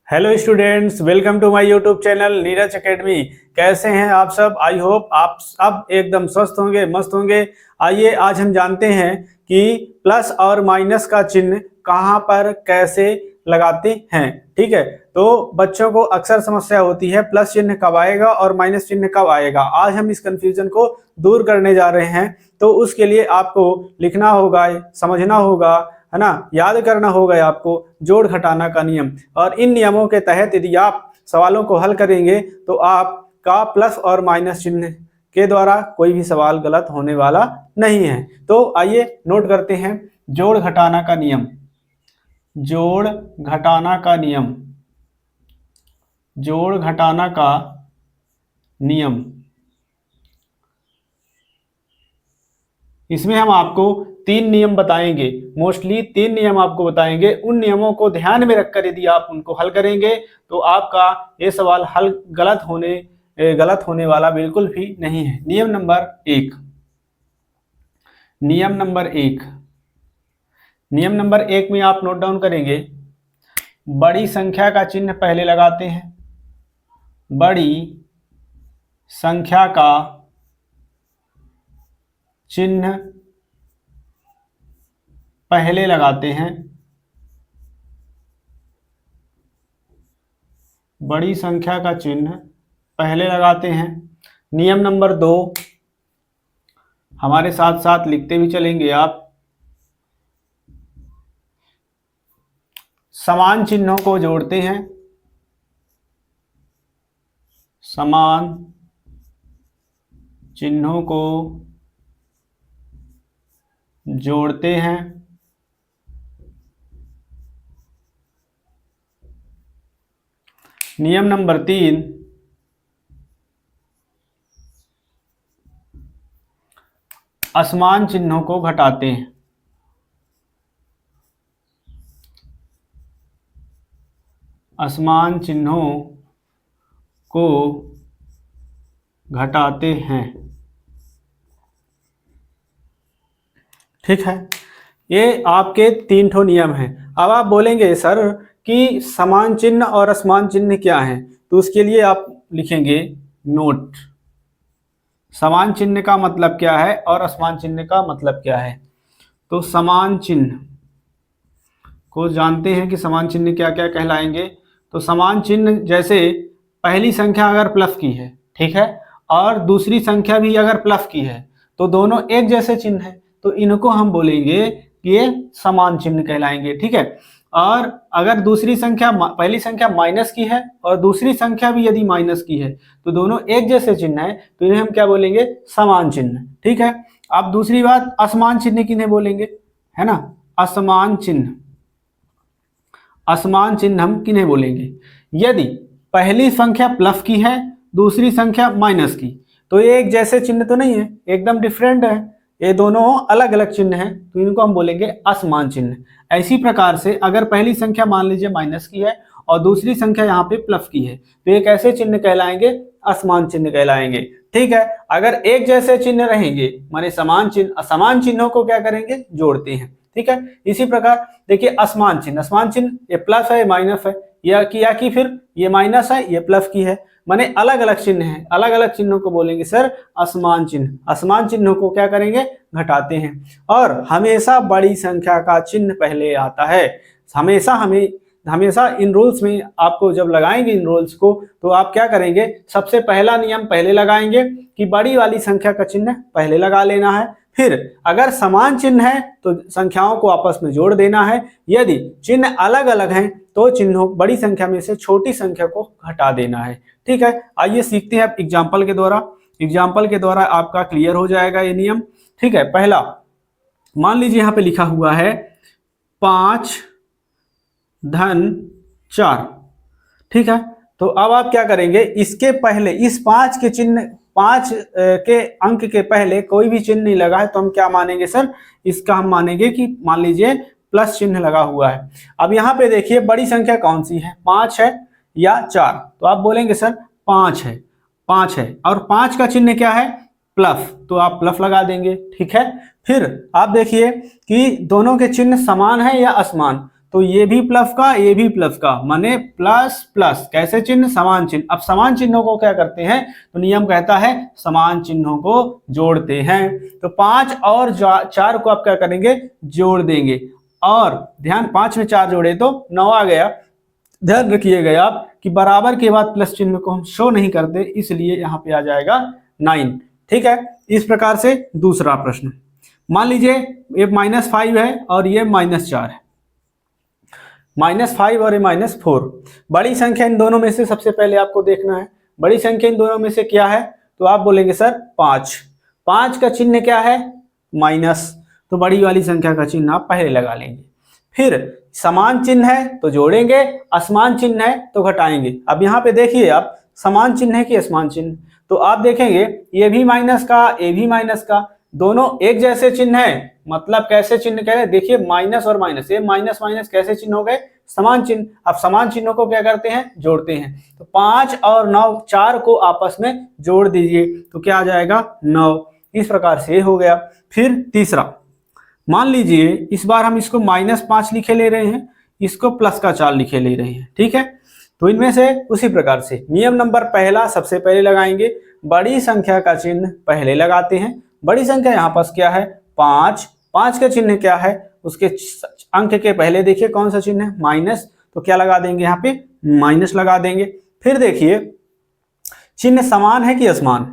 Hello students, welcome to my YouTube channel Neeraj academy. कैसे हैं आप सब? आई होप आप सब एकदम स्वस्थ होंगे, मस्त होंगे। आइए आज हम जानते हैं कि प्लस और माइनस का चिन्ह कहाँ पर कैसे लगाते हैं। ठीक है, तो बच्चों को अक्सर समस्या होती है प्लस चिन्ह कब आएगा और माइनस चिन्ह कब आएगा। आज हम इस कंफ्यूजन को दूर करने जा रहे हैं। तो उसके लिए आपको लिखना होगा, समझना होगा, है ना, याद करना होगा आपको जोड़ घटाना का नियम। और इन नियमों के तहत यदि आप सवालों को हल करेंगे तो आपका प्लस और माइनस चिन्ह के द्वारा कोई भी सवाल गलत होने वाला नहीं है। तो आइए नोट करते हैं जोड़ घटाना का नियम। जोड़ घटाना का नियम, जोड़ घटाना का नियम। इसमें हम आपको 3 नियम बताएंगे, मोस्टली 3 नियम आपको बताएंगे। उन नियमों को ध्यान में रखकर यदि आप उनको हल करेंगे तो आपका ये सवाल हल गलत होने वाला बिल्कुल भी नहीं है। नियम नंबर 1, नियम नंबर 1, नियम नंबर 1 में आप नोट डाउन करेंगे, बड़ी संख्या का चिन्ह पहले लगाते हैं। बड़ी संख्या का चिन्ह पहले लगाते हैं। बड़ी संख्या का चिन्ह पहले लगाते हैं। नियम नंबर 2, हमारे साथ साथ लिखते भी चलेंगे आप, समान चिन्हों को जोड़ते हैं। समान चिन्हों को जोड़ते हैं। नियम नंबर 3, असमान चिन्हों को घटाते हैं। असमान चिन्हों को घटाते हैं। ठीक है, ये आपके 3 ठो नियम हैं। अब आप बोलेंगे सर कि समान चिन्ह और असमान चिन्ह क्या है, तो उसके लिए आप लिखेंगे नोट। समान चिन्ह का मतलब क्या है और असमान चिन्ह का मतलब क्या है। तो समान चिन्ह को जानते हैं कि समान चिन्ह क्या क्या कहलाएंगे। तो समान चिन्ह जैसे पहली संख्या अगर प्लस की है, ठीक है, और दूसरी संख्या भी अगर प्लस की है तो दोनों एक जैसे चिन्ह है, तो इनको हम बोलेंगे कि ये समान चिन्ह कहलाएंगे। ठीक है, और अगर दूसरी संख्या पहली संख्या माइनस की है और दूसरी संख्या भी यदि माइनस की है तो दोनों एक जैसे चिन्ह है, तो इन्हें हम क्या बोलेंगे, समान चिन्ह। ठीक है, अब दूसरी बात, असमान चिन्ह किन्हें बोलेंगे, है ना, असमान चिन्ह। असमान चिन्ह हम किन्हें बोलेंगे, यदि पहली संख्या प्लस की है दूसरी संख्या माइनस की, तो ये एक जैसे चिन्ह तो नहीं है, एकदम डिफरेंट है, ये दोनों अलग अलग चिन्ह हैं, तो इनको हम बोलेंगे असमान चिन्ह। ऐसी प्रकार से अगर पहली संख्या मान लीजिए माइनस की है और दूसरी संख्या यहाँ पे प्लस की है, तो ये कैसे चिन्ह कहलाएंगे, असमान चिन्ह कहलाएंगे। ठीक है, अगर एक जैसे चिन्ह रहेंगे माने समान चिन्ह, असमान चिन्हों को क्या करेंगे, जोड़ते हैं। ठीक है, इसी प्रकार देखिए असमान चिन्ह, असमान चिन्ह ये प्लस है, माइनस है, या कि फिर ये माइनस है, ये प्लस की है, माने अलग अलग चिन्ह हैं, अलग अलग चिन्हों को बोलेंगे सर असमान चिन्ह। असमान चिन्हों को क्या करेंगे, घटाते हैं। और हमेशा बड़ी संख्या का चिन्ह पहले आता है। हमेशा इन रूल्स में आपको जब लगाएंगे इन रूल्स को, तो आप क्या करेंगे, सबसे पहला नियम पहले लगाएंगे कि बड़ी वाली संख्या का चिन्ह पहले लगा लेना है। फिर अगर समान चिन्ह है तो संख्याओं को आपस में जोड़ देना है। यदि चिन्ह अलग अलग हैं तो चिन्हों बड़ी संख्या में से छोटी संख्या को घटा देना है। ठीक है, आइए सीखते हैं अब एग्जाम्पल के द्वारा। एग्जाम्पल के द्वारा आपका क्लियर हो जाएगा ये नियम। ठीक है, पहला मान लीजिए यहाँ पे लिखा हुआ है 5 धन 4। ठीक है, तो अब आप क्या करेंगे, इसके पहले इस 5 के चिन्ह, 5 के अंक के पहले कोई भी चिन्ह नहीं लगा है, तो हम क्या मानेंगे सर, इसका हम मानेंगे कि मान लीजिए प्लस चिन्ह लगा हुआ है। अब यहाँ पे देखिए बड़ी संख्या कौन सी है, 5 है या 4, तो आप बोलेंगे सर 5 है, 5 है, और 5 का चिन्ह क्या है, प्लस, तो आप प्लस लगा देंगे। ठीक है, फिर आप देखिए कि दोनों के चिन्ह समान है या असमान, तो ये भी प्लस का, ये भी प्लस का, माने प्लस प्लस कैसे चिन्ह, समान चिन्ह। अब समान चिन्हों को क्या करते हैं, तो नियम कहता है समान चिन्हों को जोड़ते हैं। तो 5 और 4 को आप क्या करेंगे, जोड़ देंगे। और ध्यान, 5 में 4 जोड़े तो 9 आ गया। ध्यान रखिएगा आप कि बराबर के बाद प्लस चिन्ह को हम शो नहीं करते, इसलिए यहाँ पे आ जाएगा 9। ठीक है, इस प्रकार से दूसरा प्रश्न, मान लीजिए ये -5 है और ये -4 है, -5 और ये -4। बड़ी संख्या इन दोनों में से सबसे पहले आपको देखना है, बड़ी संख्या इन दोनों में से क्या है, तो आप बोलेंगे सर 5। 5 का चिन्ह क्या है, माइनस, तो बड़ी वाली संख्या का चिन्ह आप पहले लगा लेंगे। फिर समान चिन्ह है तो जोड़ेंगे, असमान चिन्ह है तो घटाएंगे। अब यहाँ पे देखिए आप, समान चिन्ह है कि असमान चिन्ह, तो आप देखेंगे ये भी माइनस का, ये भी माइनस का, दोनों एक जैसे चिन्ह है। मतलब कैसे चिन्ह कह रहे हैं, देखिए माइनस और माइनस, ये माइनस माइनस कैसे चिन्ह हो गए, समान चिन्ह। अब समान चिन्हों को क्या करते हैं, जोड़ते हैं। तो 5 और 9, 4 को आपस में जोड़ दीजिए तो क्या आ जाएगा, 9। इस प्रकार से हो गया। फिर तीसरा, मान लीजिए इस बार हम इसको -5 लिखे ले रहे हैं, इसको प्लस का 4 लिखे ले रहे हैं। ठीक है, तो इनमें से उसी प्रकार से नियम नंबर पहला सबसे पहले लगाएंगे, बड़ी संख्या का चिन्ह पहले लगाते हैं। बड़ी संख्या यहाँ पास क्या है, 5। 5 का चिन्ह क्या है, उसके अंक के पहले देखिए कौन सा चिन्ह है, माइनस, तो क्या लगा देंगे यहाँ पे, माइनस लगा देंगे। फिर देखिए चिन्ह समान है कि असमान,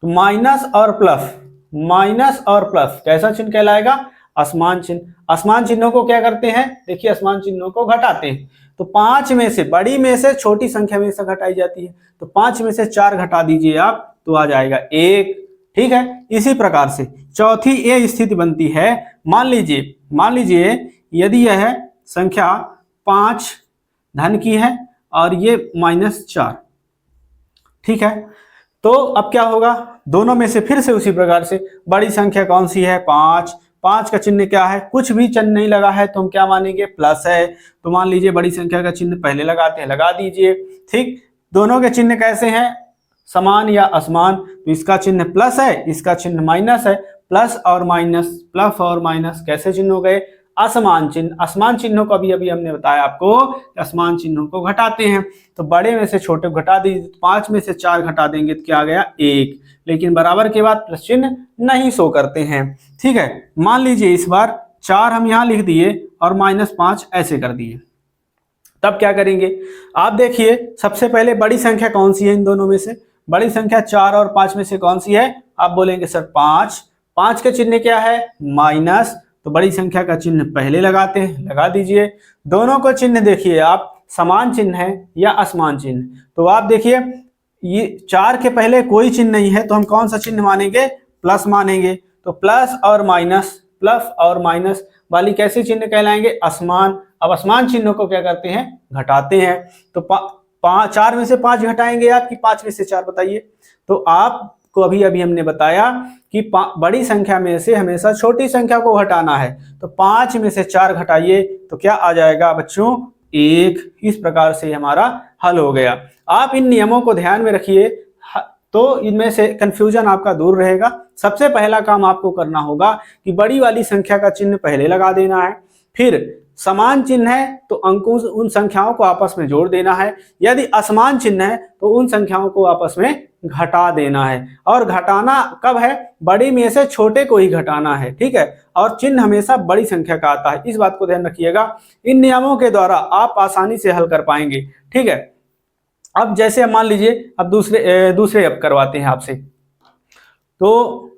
तो माइनस और प्लस, माइनस और प्लस कैसा चिन्ह कहलाएगा, असमान चिन्ह। असमान चिन्हों को क्या करते हैं, देखिए असमान चिन्हों को घटाते हैं। तो 5 में से, बड़ी में से छोटी संख्या में से घटाई जाती है, तो 5 में से 4 घटा दीजिए आप तो आ जाएगा 1। ठीक है, इसी प्रकार से चौथी ये स्थिति बनती है। मान लीजिए यदि यह संख्या 5 धन की है और ये -4। ठीक है, तो अब क्या होगा, दोनों में से फिर से उसी प्रकार से बड़ी संख्या कौन सी है, 5। 5 का चिन्ह क्या है, कुछ भी चिन्ह नहीं लगा है तो हम क्या मानेंगे, प्लस है। तो मान लीजिए बड़ी संख्या का चिन्ह पहले लगाते हैं, लगा दीजिए। ठीक, दोनों के चिन्ह कैसे हैं, समान या असमान, तो इसका चिन्ह प्लस है, इसका चिन्ह माइनस है। प्लस और माइनस कैसे चिन्ह हो गए, असमान चिन्ह। असमान चिन्हों को अभी हमने बताया आपको, असमान चिन्हों को घटाते हैं। तो बड़े में से छोटे को घटा दीजिए, 5 में से 4 घटा देंगे तो क्या आ गया, 1। लेकिन बराबर के बाद प्लस चिन्ह नहीं शो करते हैं। ठीक है, मान लीजिए इस बार 4 हम यहाँ लिख दिए और -5 ऐसे कर दिए, तब क्या करेंगे, आप देखिए सबसे पहले बड़ी संख्या कौन सी है इन दोनों में से, बड़ी संख्या 4 और 5 में से कौन सी है, आप बोलेंगे सर 5। 5 का चिन्ह क्या है, माइनस, तो बड़ी संख्या का चिन्ह पहले लगाते हैं, लगा दीजिए। दोनों को चिन्ह देखिए आप, समान चिन्ह है या असमान चिन्ह, तो आप देखिए ये 4 के पहले कोई चिन्ह नहीं है तो हम कौन सा चिन्ह मानेंगे, प्लस मानेंगे। तो प्लस और माइनस वाली कैसे चिन्ह कहलाएंगे, असमान। अब असमान चिन्हों को क्या करते हैं, घटाते हैं। तो 4 में से 5 घटाएंगे आप कि 5 में से 4, बताइए। तो आपको अभी हमने बताया कि बड़ी संख्या में से हमेशा छोटी संख्या को घटाना है, तो 5 में से 4 घटाइए तो क्या आ जाएगा बच्चों, 1। इस प्रकार से हमारा हल हो गया। आप इन नियमों को ध्यान में रखिए तो इनमें से कंफ्यूजन आपका दूर रहेगा। सबसे पहला काम आपको करना होगा कि बड़ी वाली संख्या का चिन्ह पहले लगा देना है, फिर समान चिन्ह है तो अंकों उन संख्याओं को आपस में जोड़ देना है, यदि असमान चिन्ह है तो उन संख्याओं को आपस में घटा देना है। और घटाना कब है, बड़ी में से छोटे को ही घटाना है। ठीक है, और चिन्ह हमेशा बड़ी संख्या का आता है, इस बात को ध्यान रखिएगा। इन नियमों के द्वारा आप आसानी से हल कर पाएंगे। ठीक है, अब जैसे मान लीजिए अब दूसरे अब करवाते हैं आपसे, तो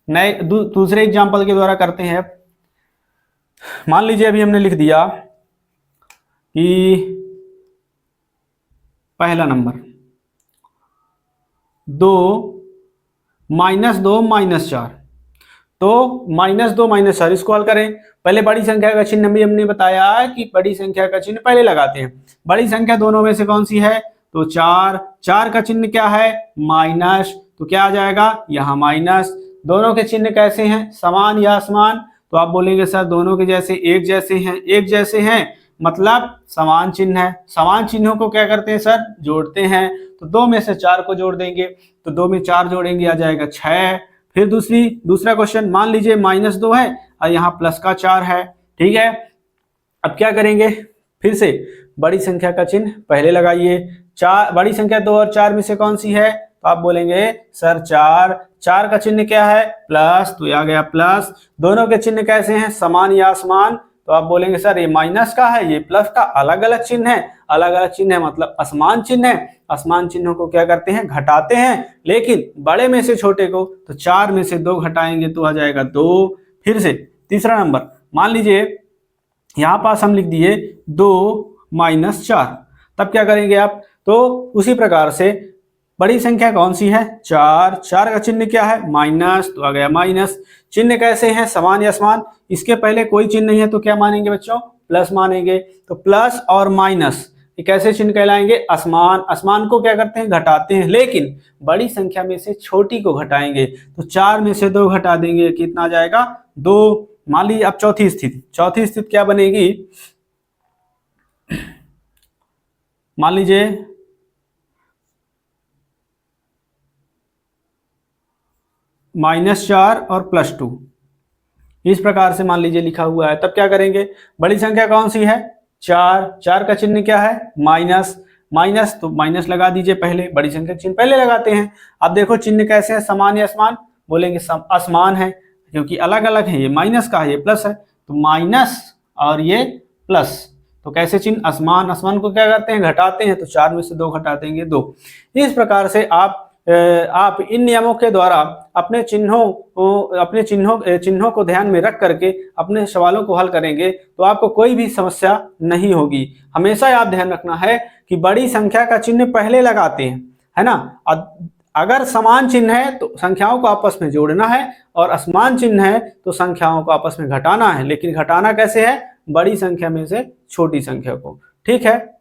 नए दूसरे एग्जाम्पल के द्वारा करते हैं। अब मान लीजिए अभी हमने लिख दिया कि पहला नंबर 2 -4, तो -2 -4 इसको हल करें। पहले बड़ी संख्या का चिन्ह भी हमने बताया कि बड़ी संख्या का चिन्ह पहले लगाते हैं। बड़ी संख्या दोनों में से कौन सी है, तो 4 का चिन्ह क्या है, माइनस, तो क्या आ जाएगा यहाँ माइनस। दोनों के चिन्ह कैसे हैं, समान या असमान, तो आप बोलेंगे सर दोनों के जैसे एक जैसे हैं मतलब समान चिन्ह है। समान चिन्हों को क्या करते हैं सर, जोड़ते हैं। तो 2 में से 4 को जोड़ देंगे, तो 2 में 4 जोड़ेंगे आ जाएगा 6। फिर दूसरा क्वेश्चन, मान लीजिए -2 है और यहाँ प्लस का 4 है। ठीक है, अब क्या करेंगे, फिर से बड़ी संख्या का चिन्ह पहले लगाइए। चार, बड़ी संख्या 2 और 4 में से कौन सी है, तो आप बोलेंगे सर 4, 4 का चिन्ह क्या है, प्लस, तो ये आ गया प्लस। दोनों के चिन्ह कैसे हैं, समान या असमान, तो आप बोलेंगे सर ये माइनस का है, ये प्लस का, अलग अलग चिन्ह है, अलग अलग चिन्ह है मतलब असमान चिन्ह है। असमान चिन्हों को क्या करते हैं, घटाते हैं, लेकिन बड़े में से छोटे को, तो 4 में से 2 घटाएंगे तो आ जाएगा 2। फिर से तीसरा नंबर, मान लीजिए यहाँ पास हम लिख दिए 2 माइनस 4, तब क्या करेंगे आप, तो उसी प्रकार से बड़ी संख्या कौन सी है, 4, 4 का चिन्ह क्या है, माइनस, तो आ गया माइनस। चिन्ह कैसे हैं, समान या असमान, इसके पहले कोई चिन्ह नहीं है तो क्या मानेंगे बच्चों, प्लस मानेंगे। तो प्लस और माइनस ये कैसे चिन्ह कहलाएंगे, असमान। असमान को क्या करते हैं, घटाते हैं, लेकिन बड़ी संख्या में से छोटी को घटाएंगे, तो 4 में से 2 घटा देंगे, कितना आ जाएगा, 2। मान लीजिए अब चौथी स्थिति क्या बनेगी, मान लीजिए -4 और +2, इस प्रकार से मान लीजिए लिखा हुआ है। तब क्या करेंगे, बड़ी संख्या कौन सी है, 4, 4 का चिन्ह क्या है, माइनस, माइनस, तो माइनस लगा दीजिए पहले, बड़ी संख्या चिन्ह पहले लगाते हैं। अब देखो चिन्ह कैसे है, समान या असमान, बोलेंगे असमान है, क्योंकि अलग अलग है, ये माइनस का है, ये प्लस है, तो माइनस और ये प्लस, तो कैसे चिन्ह, असमान। असमान को क्या करते हैं, घटाते हैं, तो 4 में से 2 घटा देंगे, 2। इस प्रकार से आप इन नियमों के द्वारा अपने चिन्हों को ध्यान में रख करके अपने सवालों को हल करेंगे तो आपको कोई भी समस्या नहीं होगी। हमेशा आप ध्यान रखना है कि बड़ी संख्या का चिन्ह पहले लगाते हैं, है ना। अगर समान चिन्ह है तो संख्याओं को आपस में जोड़ना है, और असमान चिन्ह है तो संख्याओं को आपस में घटाना है, लेकिन घटाना कैसे है, बड़ी संख्या में से छोटी संख्या को। ठीक है।